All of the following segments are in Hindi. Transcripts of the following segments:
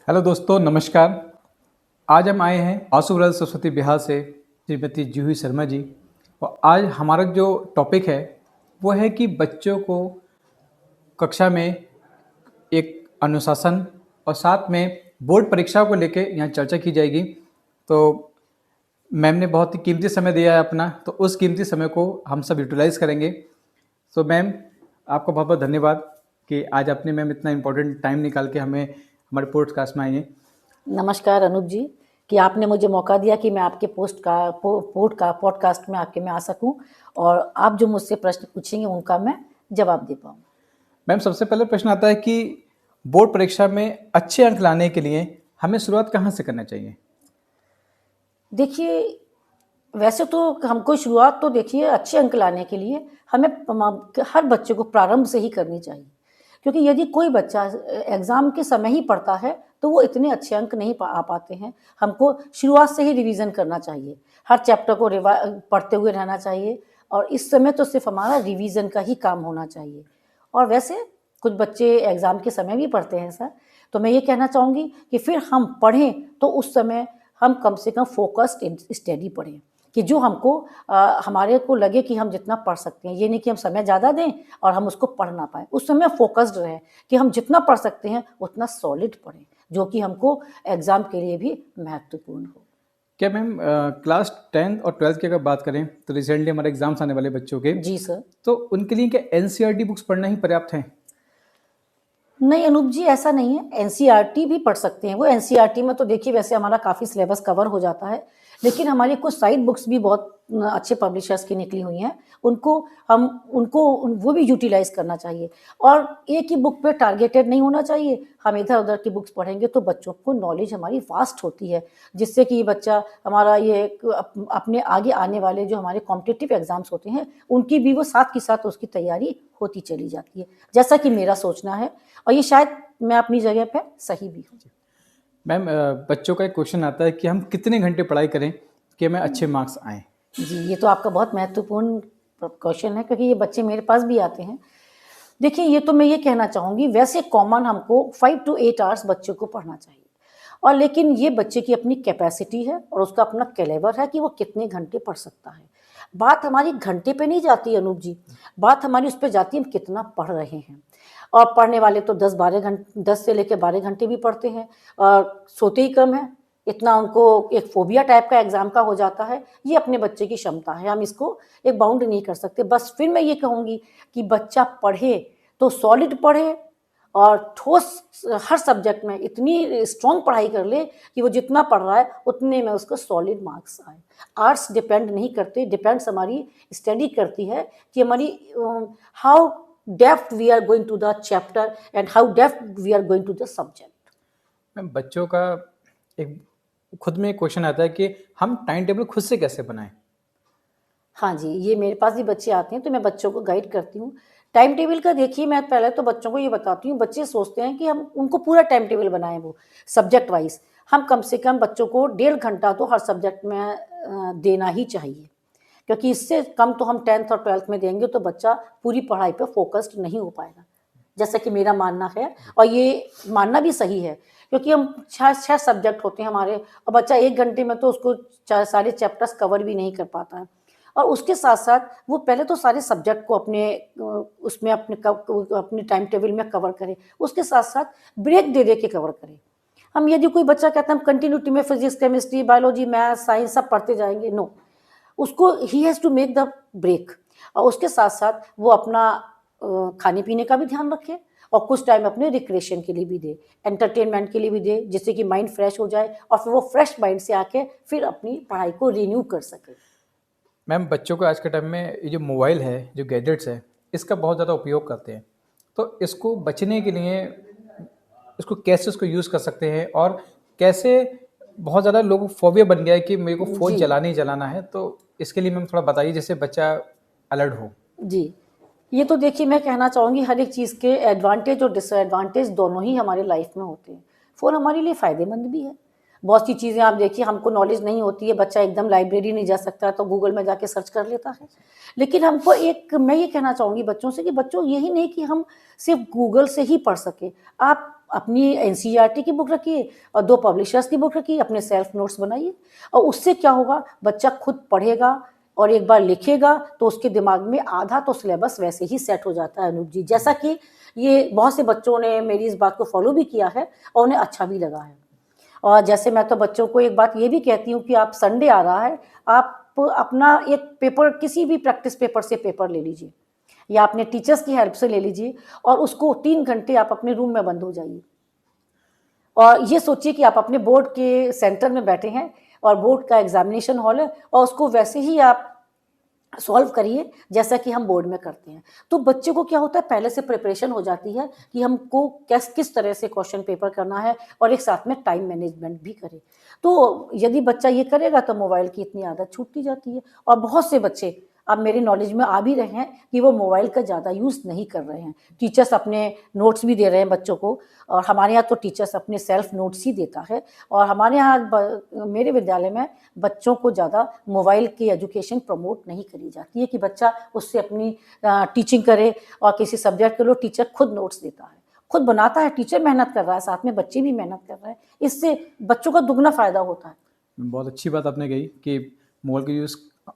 हेलो दोस्तों, नमस्कार। आज हम आए हैं आशुवरल सरस्वती बिहार से श्रीमती जूही शर्मा जी। और आज हमारा जो टॉपिक है वो है कि बच्चों को कक्षा में एक अनुशासन और साथ में बोर्ड परीक्षा को लेके यहाँ चर्चा की जाएगी। तो मैम ने बहुत ही कीमती समय दिया है अपना, तो उस कीमती समय को हम सब यूटिलाइज करेंगे। तो मैम, आपका बहुत बहुत धन्यवाद कि आज आपने मैम इतना इम्पोर्टेंट टाइम निकाल के हमें हमारे पॉडकास्ट में आई हैं। नमस्कार अनूप जी, कि आपने मुझे मौका दिया कि मैं आपके पॉडकास्ट में आपके में आ सकूं और आप जो मुझसे प्रश्न पूछेंगे उनका मैं जवाब दे पाऊँ। मैम, सबसे पहले प्रश्न आता है कि बोर्ड परीक्षा में अच्छे अंक लाने के लिए हमें शुरुआत कहाँ से करना चाहिए? देखिए, वैसे तो हमको शुरुआत तो देखिए अच्छे अंक लाने के लिए हमें हर बच्चे को प्रारंभ से ही करनी चाहिए, क्योंकि यदि कोई बच्चा एग्ज़ाम के समय ही पढ़ता है तो वो इतने अच्छे अंक नहीं आ पाते हैं। हमको शुरुआत से ही रिवीजन करना चाहिए, हर चैप्टर को पढ़ते हुए रहना चाहिए और इस समय तो सिर्फ हमारा रिवीजन का ही काम होना चाहिए। और वैसे कुछ बच्चे एग्ज़ाम के समय भी पढ़ते हैं सर, तो मैं ये कहना चाहूँगी कि फिर हम पढ़ें तो उस समय हम कम से कम फोकस्ड स्टडी पढ़ें, कि जो हमको हमारे को लगे कि हम जितना पढ़ सकते हैं। ये नहीं कि हम समय ज़्यादा दें और हम उसको पढ़ ना पाएँ। उस समय फोकस्ड रहें कि हम जितना पढ़ सकते हैं उतना सॉलिड पढ़ें, जो कि हमको एग्ज़ाम के लिए भी महत्वपूर्ण हो। क्या मैम, क्लास 10th और 12th की अगर बात करें तो रिसेंटली हमारे एग्जाम्स आने वाले बच्चों के, जी सर। तो उनके लिए क्या एनसीईआरटी बुक्स पढ़ना ही पर्याप्त है? नहीं अनूप जी, ऐसा नहीं है। एनसीईआरटी भी पढ़ सकते हैं वो। एनसीईआरटी में तो देखिए वैसे हमारा काफ़ी सिलेबस कवर हो जाता है, लेकिन हमारी कुछ साइड बुक्स भी बहुत अच्छे पब्लिशर्स की निकली हुई हैं। उनको वो भी यूटिलाइज़ करना चाहिए और एक ही बुक पे टारगेटेड नहीं होना चाहिए। हम इधर-उधर की बुक्स पढ़ेंगे तो बच्चों को नॉलेज हमारी वास्ट होती है, जिससे कि ये बच्चा हमारा ये अपने आगे आने वाले जो हमारे कॉम्पिटिटिव एग्ज़ाम्स होते हैं, उनकी भी वो साथ के साथ उसकी तैयारी होती चली जाती है, जैसा कि मेरा सोचना है और ये शायद मैं अपनी जगह पे सही भी हूँ। मैम, बच्चों का एक क्वेश्चन आता है कि हम कितने घंटे पढ़ाई करें कि हमें अच्छे मार्क्स आएँ? जी, ये तो आपका बहुत महत्वपूर्ण क्वेश्चन है, क्योंकि ये बच्चे मेरे पास भी आते हैं। देखिए, ये तो मैं ये कहना चाहूँगी, वैसे कॉमन हमको 5 to 8 आवर्स बच्चे को पढ़ना चाहिए और लेकिन ये बच्चे की अपनी कैपेसिटी है और उसका अपना कैलिबर है कि वो कितने घंटे पढ़ सकता है। बात हमारी घंटे पे नहीं जाती अनूप जी, बात हमारी उस पे जाती है हम कितना पढ़ रहे हैं। और पढ़ने वाले तो 10 से लेके 12 घंटे भी पढ़ते हैं और सोते ही कम हैं। इतना उनको एक फ़ोबिया टाइप का एग्ज़ाम का हो जाता है। ये अपने बच्चे की क्षमता है, हम इसको एक बाउंड नहीं कर सकते। बस फिर मैं ये कहूँगी कि बच्चा पढ़े तो सॉलिड पढ़े और ठोस हर सब्जेक्ट में इतनी स्ट्रॉन्ग पढ़ाई कर ले कि वो जितना पढ़ रहा है उतने में उसको सॉलिड मार्क्स आए। आर्ट्स डिपेंड नहीं करते, डिपेंड्स हमारी स्टडी करती है कि हमारी how depth we are going to the chapter and how depth we are going to the subject. Ma'am, बच्चों का एक खुद में एक क्वेश्चन आता है कि हम टाइम टेबल खुद से कैसे बनाएं? हाँ जी, ये मेरे पास भी बच्चे आते हैं तो मैं बच्चों को गाइड करती हूँ। टाइम टेबल का देखिए, मैं पहले तो बच्चों को ये बताती हूँ, बच्चे सोचते हैं कि हम उनको पूरा टाइम टेबल बनाएँ वो सब्जेक्ट वाइज़। हम कम से कम बच्चों को 1.5 घंटा तो हर सब्जेक्ट में देना ही चाहिए, क्योंकि इससे कम तो हम 10th और 12th में देंगे तो बच्चा पूरी पढ़ाई पे फ़ोकस्ड नहीं हो पाएगा, जैसा कि मेरा मानना है और ये मानना भी सही है, क्योंकि हम 6 सब्जेक्ट होते हैं हमारे और बच्चा 1 घंटे में तो उसको सारे चैप्टर्स कवर भी नहीं कर पाता है। और उसके साथ-साथ वो पहले तो सारे सब्जेक्ट को उसमें अपने टाइम टेबल में कवर करे, उसके साथ-साथ ब्रेक दे के कवर करे। हम यदि कोई बच्चा कहता है हम कंटिन्यूटी में physics, chemistry, biology, math, science सब पढ़ते जाएँगे, नो। उसको ही has to make the break और उसके साथ-साथ वो अपना खाने-पीने का भी ध्यान रखे और कुछ टाइम अपने रिक्रिएशन के लिए भी दे, एंटरटेनमेंट के लिए भी दे, जिससे कि माइंड फ्रेश हो जाए और फिर वो फ्रेश माइंड से आके फिर अपनी पढ़ाई को रिन्यू कर सके। मैम, बच्चों को आज के टाइम में ये जो मोबाइल है, जो गैजेट्स है, इसका बहुत ज़्यादा उपयोग करते हैं। तो इसको बचने के लिए इसको कैसे उसको यूज़ कर सकते हैं और कैसे बहुत ज़्यादा लोगों को फ़ोबिया बन गया है कि मेरे को फ़ोन जी। चलाना ही चलाना है, तो इसके लिए मैम थोड़ा बताइए जिससे बच्चा अलर्ट हो। जी। ये तो देखिए मैं कहना चाहूँगी, हर एक चीज़ के एडवांटेज और डिसएडवांटेज दोनों ही हमारी लाइफ में होते हैं। फ़ोन हमारे लिए फ़ायदेमंद भी है। बहुत सी चीज़ें आप देखिए हमको नॉलेज नहीं होती है, बच्चा एकदम लाइब्रेरी नहीं जा सकता तो गूगल में जाके सर्च कर लेता है। लेकिन हमको मैं ये कहना चाहूँगी बच्चों से कि बच्चों यही नहीं कि हम सिर्फ़ गूगल से ही पढ़ सकें। आप अपनी एनसीईआरटी की बुक रखिए और 2 पब्लिशर्स की बुक रखिए, अपने सेल्फ नोट्स बनाइए और उससे क्या होगा, बच्चा खुद पढ़ेगा और एक बार लिखेगा तो उसके दिमाग में आधा तो सिलेबस वैसे ही सेट हो जाता है अनूप जी। जैसा कि ये बहुत से बच्चों ने मेरी इस बात को फॉलो भी किया है और उन्हें अच्छा भी लगा है। और जैसे मैं तो बच्चों को एक बात ये भी कहती हूँ कि आप संडे आ रहा है, आप अपना एक पेपर, किसी भी प्रैक्टिस पेपर से पेपर ले लीजिए या अपने टीचर्स की हेल्प से ले लीजिए और उसको 3 घंटे आप अपने रूम में बंद हो जाइए और ये सोचिए कि आप अपने बोर्ड के सेंटर में बैठे हैं और बोर्ड का एग्जामिनेशन हॉल है और उसको वैसे ही आप सॉल्व करिए जैसा कि हम बोर्ड में करते हैं। तो बच्चे को क्या होता है, पहले से प्रिपरेशन हो जाती है कि हमको किस तरह से क्वेश्चन पेपर करना है और एक साथ में टाइम मैनेजमेंट भी करें। तो यदि बच्चा ये करेगा तो मोबाइल की इतनी आदत छूटती जाती है और बहुत से बच्चे अब मेरी नॉलेज में आ भी रहे हैं कि वो मोबाइल का ज़्यादा यूज़ नहीं कर रहे हैं। टीचर्स अपने नोट्स भी दे रहे हैं बच्चों को और हमारे यहाँ तो टीचर्स अपने सेल्फ नोट्स ही देता है और हमारे यहाँ मेरे विद्यालय में बच्चों को ज़्यादा मोबाइल की एजुकेशन प्रमोट नहीं करी जाती है कि बच्चा उससे अपनी टीचिंग करे और किसी सब्जेक्ट के लिए टीचर खुद नोट्स देता है, खुद बनाता है, टीचर मेहनत कर रहा है, साथ में बच्चे भी मेहनत कर रहे हैं, इससे बच्चों का दुगना फ़ायदा होता है। बहुत अच्छी बात आपने कही कि मोबाइल का यूज़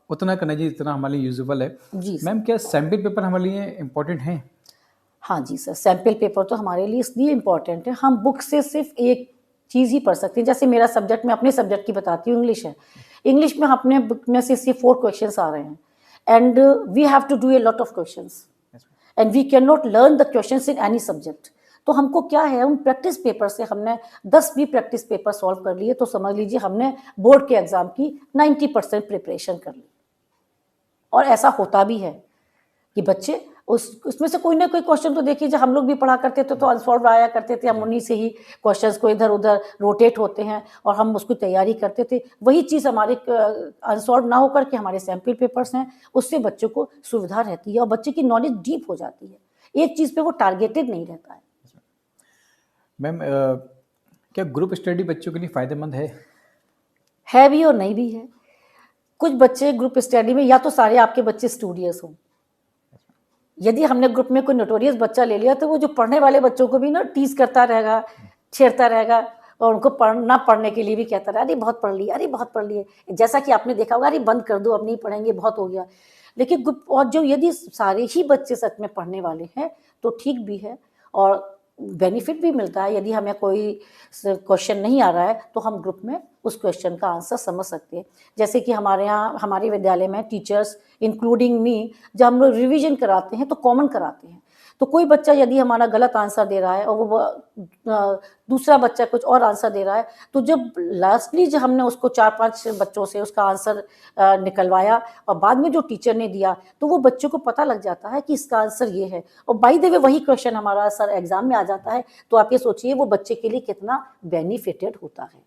उतना करना चाहिए जितना हमारे लिए यूजेबल है। जी मैम, क्या सैम्पल पेपर हमारे लिए इम्पोर्टेंट हैं? हाँ जी सर, सैम्पल पेपर तो हमारे लिए इसलिए इम्पॉर्टेंट है, हम बुक से सिर्फ एक चीज़ ही पढ़ सकते हैं। जैसे मेरा सब्जेक्ट, मैं अपने सब्जेक्ट की बताती हूँ, इंग्लिश है। इंग्लिश में अपने बुक में से सिर्फ 4 क्वेश्चंस आ रहे हैं and we have to do a lot of questions and we can not learn the questions in any subject. तो हमको क्या है, उन प्रैक्टिस पेपर से हमने 10 भी प्रैक्टिस पेपर सॉल्व कर लिए तो समझ लीजिए हमने बोर्ड के एग्जाम की 90% प्रिपरेशन कर ली। और ऐसा होता भी है कि बच्चे उसमें से कोई ना कोई क्वेश्चन तो देखिए, जब हम लोग भी पढ़ा करते थे तो अनसॉल्व आया करते थे, हम उन्हीं से ही क्वेश्चंस को इधर उधर रोटेट होते हैं और हम उसकी तैयारी करते थे। वही चीज़ हमारे अनसॉल्व ना होकर के हमारे सैम्पल पेपर्स हैं, उससे बच्चों को सुविधा रहती है और बच्चे की नॉलेज डीप हो जाती है, एक चीज़ पे वो टारगेटेड नहीं रहता है। मैम, क्या ग्रुप स्टडी बच्चों के लिए फ़ायदेमंद है भी और नहीं भी है। कुछ बच्चे ग्रुप स्टडी में, या तो सारे आपके बच्चे स्टूडियस हों, यदि हमने ग्रुप में कोई नोटोरियस बच्चा ले लिया तो वो जो पढ़ने वाले बच्चों को भी ना टीज करता रहेगा, छेड़ता रहेगा और उनको पढ़ने के लिए भी कहता रहा, अरे बहुत पढ़ लिए, अरे बहुत पढ़ लिए। जैसा कि आपने देखा होगा, अरे बंद कर दो, अब नहीं पढ़ेंगे, बहुत हो गया। लेकिन ग्रुप, और जो यदि सारे ही बच्चे सच में पढ़ने वाले हैं तो ठीक भी है और बेनिफिट भी मिलता है। यदि हमें कोई क्वेश्चन नहीं आ रहा है तो हम ग्रुप में उस क्वेश्चन का आंसर समझ सकते हैं। जैसे कि हमारे यहाँ, हमारे विद्यालय में टीचर्स इंक्लूडिंग मी, जब हम लोग रिवीजन कराते हैं तो कॉमन कराते हैं। तो कोई बच्चा यदि हमारा गलत आंसर दे रहा है और वो दूसरा बच्चा कुछ और आंसर दे रहा है, तो जब लास्टली जब हमने उसको 4-5 बच्चों से उसका आंसर निकलवाया और बाद में जो टीचर ने दिया, तो वो बच्चों को पता लग जाता है कि इसका आंसर ये है और बाय द वे वही क्वेश्चन हमारा सर एग्जाम में आ जाता है। तो आप ये सोचिए वो बच्चे के लिए कितना बेनिफिटेड होता है।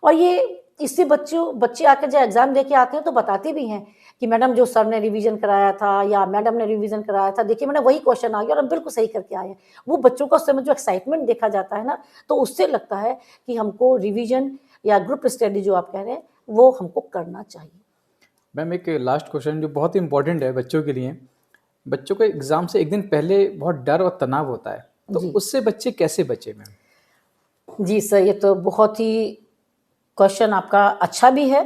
और ये इससे बच्चे आकर जब एग्जाम देके आते हैं तो बताते भी हैं कि मैडम जो सर ने रिवीजन कराया था या मैडम ने रिवीजन कराया था, देखिए मैंने वही क्वेश्चन आ गया और हम बिल्कुल सही करके आए हैं। वो बच्चों का उस समय जो एक्साइटमेंट देखा जाता है ना, तो उससे लगता है कि हमको रिवीजन या ग्रुप स्टडी जो आप कह रहे हैं वो हमको करना चाहिए। मैम, एक लास्ट क्वेश्चन जो बहुत ही इंपॉर्टेंट है बच्चों के लिए। बच्चों को एग्ज़ाम से एक दिन पहले बहुत डर और तनाव होता है, तो जी उससे बच्चे कैसे बचे मैम? जी सर, ये तो बहुत ही क्वेश्चन आपका अच्छा भी है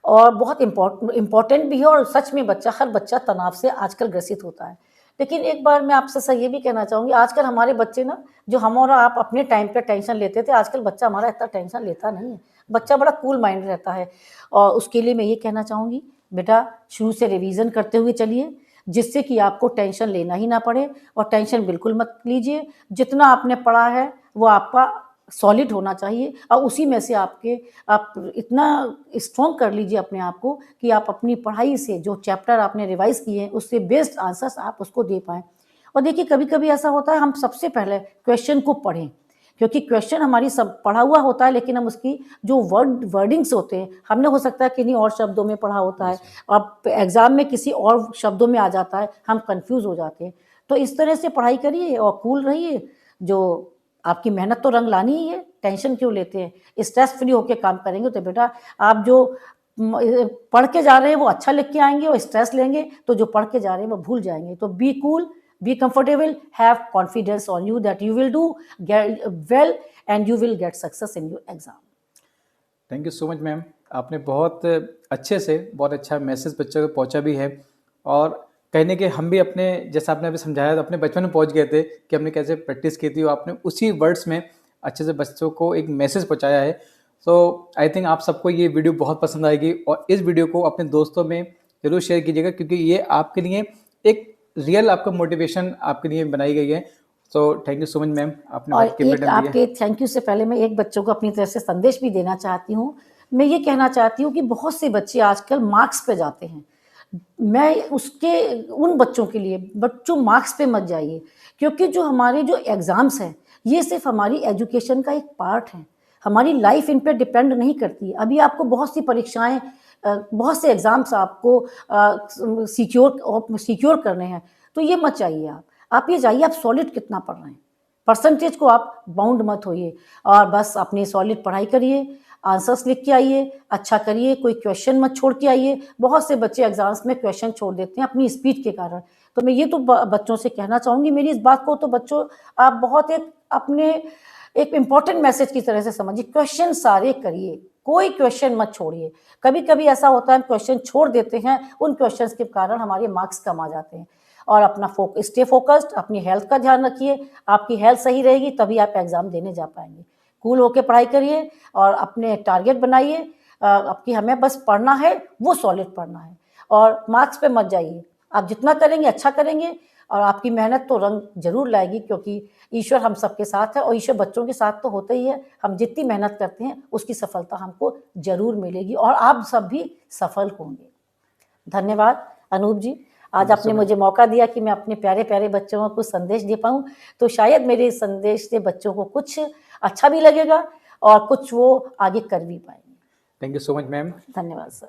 और बहुत इम्पोर्टेंट भी है और सच में हर बच्चा तनाव से आजकल ग्रसित होता है। लेकिन एक बार मैं आपसे सर ये भी कहना चाहूँगी, आजकल हमारे बच्चे ना, जो हम और आप अपने टाइम पे टेंशन लेते थे, आजकल बच्चा हमारा इतना टेंशन लेता नहीं है। बच्चा बड़ा कूल माइंड रहता है और उसके लिए मैं ये कहना चाहूँगी, बेटा शुरू से रिवीजन करते हुए चलिए, जिससे कि आपको टेंशन लेना ही ना पड़े और टेंशन बिल्कुल मत लीजिए। जितना आपने पढ़ा है वो आपका सॉलिड होना चाहिए और उसी में से आप इतना स्ट्रॉन्ग कर लीजिए अपने आप को कि आप अपनी पढ़ाई से जो चैप्टर आपने रिवाइज किए हैं उससे बेस्ट आंसर्स आप उसको दे पाएँ। और देखिए कभी-कभी ऐसा होता है, हम सबसे पहले क्वेश्चन को पढ़ें, क्योंकि क्वेश्चन हमारी सब पढ़ा हुआ होता है लेकिन हम उसकी जो वर्डिंग्स होते हैं, हमने हो सकता है किन्हीं और शब्दों में पढ़ा होता है, अब एग्ज़ाम में किसी और शब्दों में आ जाता है, हम कन्फ्यूज़ हो जाते हैं। तो इस तरह से पढ़ाई करिए और कूल रहिए, जो आपकी मेहनत तो रंग लानी ही है, टेंशन क्यों लेते हैं? स्ट्रेस फ्री होके काम करेंगे तो बेटा आप जो पढ़ के जा रहे हैं वो अच्छा लिख के आएँगे और स्ट्रेस लेंगे तो जो पढ़ के जा रहे हैं वो भूल जाएँगे। तो be cool, Be comfortable, have confidence on you that you will do well and you will get success in your exam. Thank you so much ma'am, आपने बहुत अच्छे से बहुत अच्छा मैसेज बच्चों को पहुंचा भी है। और कहने के हम भी अपने, जैसा आपने अभी समझाया, अपने बचपन में पहुंच गए थे कि हमने कैसे प्रैक्टिस की थी, और आपने उसी वर्ड्स में अच्छे से बच्चों को एक मैसेज पहुंचाया है। सो आई थिंक आप सबको ये वीडियो बहुत पसंद आएगी, और इस वीडियो को अपने दोस्तों में ज़रूर शेयर कीजिएगा, क्योंकि ये आपके लिए एक रियल आपका मोटिवेशन आपके लिए बनाई गई है। So thank you so much ma'am, आपने और बहुत कीमती एक टाइम दिया। आपके थैंक यू से पहले मैं एक बच्चों को अपनी तरफ से संदेश भी देना चाहती हूँ। मैं ये कहना चाहती हूँ कि बहुत से बच्चे आजकल मार्क्स पे जाते हैं। मैं उसके उन बच्चों के लिए, बच्चों मार्क्स पे मत जाइए, क्योंकि जो हमारे जो एग्ज़ाम्स हैं, ये सिर्फ हमारी एजुकेशन का एक पार्ट है। हमारी लाइफ इन पे डिपेंड नहीं करती। अभी आपको बहुत सी परीक्षाएं, बहुत से एग्ज़ाम्स आपको सिक्योर करने हैं, तो ये मत चाहिए आप ये चाहिए आप सॉलिड कितना पढ़ रहे हैं, परसेंटेज को आप बाउंड मत होइए, और बस अपनी सॉलिड पढ़ाई करिए, आंसर्स लिख के आइए, अच्छा करिए, कोई क्वेश्चन मत छोड़ के आइए। बहुत से बच्चे एग्जाम्स में क्वेश्चन छोड़ देते हैं अपनी स्पीड के कारण। तो मैं ये तो बच्चों से कहना चाहूँगी, मेरी इस बात को तो बच्चों आप बहुत एक इम्पॉर्टेंट मैसेज की तरह से समझिए। क्वेश्चन सारे करिए, कोई क्वेश्चन मत छोड़िए। कभी कभी ऐसा होता है हम क्वेश्चन छोड़ देते हैं, उन क्वेश्चन के कारण हमारे मार्क्स कम आ जाते हैं। और अपना स्टे फोकस्ड, अपनी हेल्थ का ध्यान रखिए। आपकी हेल्थ सही रहेगी तभी आप एग्जाम देने जा पाएंगे। कूल होकर पढ़ाई करिए और अपने टारगेट बनाइए। आपकी हमें बस पढ़ना है, वो सॉलिड पढ़ना है, और मार्क्स पे मत जाइए। आप जितना करेंगे अच्छा करेंगे, और आपकी मेहनत तो रंग जरूर लाएगी, क्योंकि ईश्वर हम सबके साथ है, और ईश्वर बच्चों के साथ तो होता ही है। हम जितनी मेहनत करते हैं उसकी सफलता हमको जरूर मिलेगी, और आप सब भी सफल होंगे। धन्यवाद अनूप जी, आज आपने मुझे मौका दिया कि मैं अपने प्यारे प्यारे बच्चों को कुछ संदेश दे पाऊँ। तो शायद मेरे संदेश से बच्चों को कुछ अच्छा भी लगेगा और कुछ वो आगे कर भी पाएंगे। Thank you so much ma'am. धन्यवाद सर।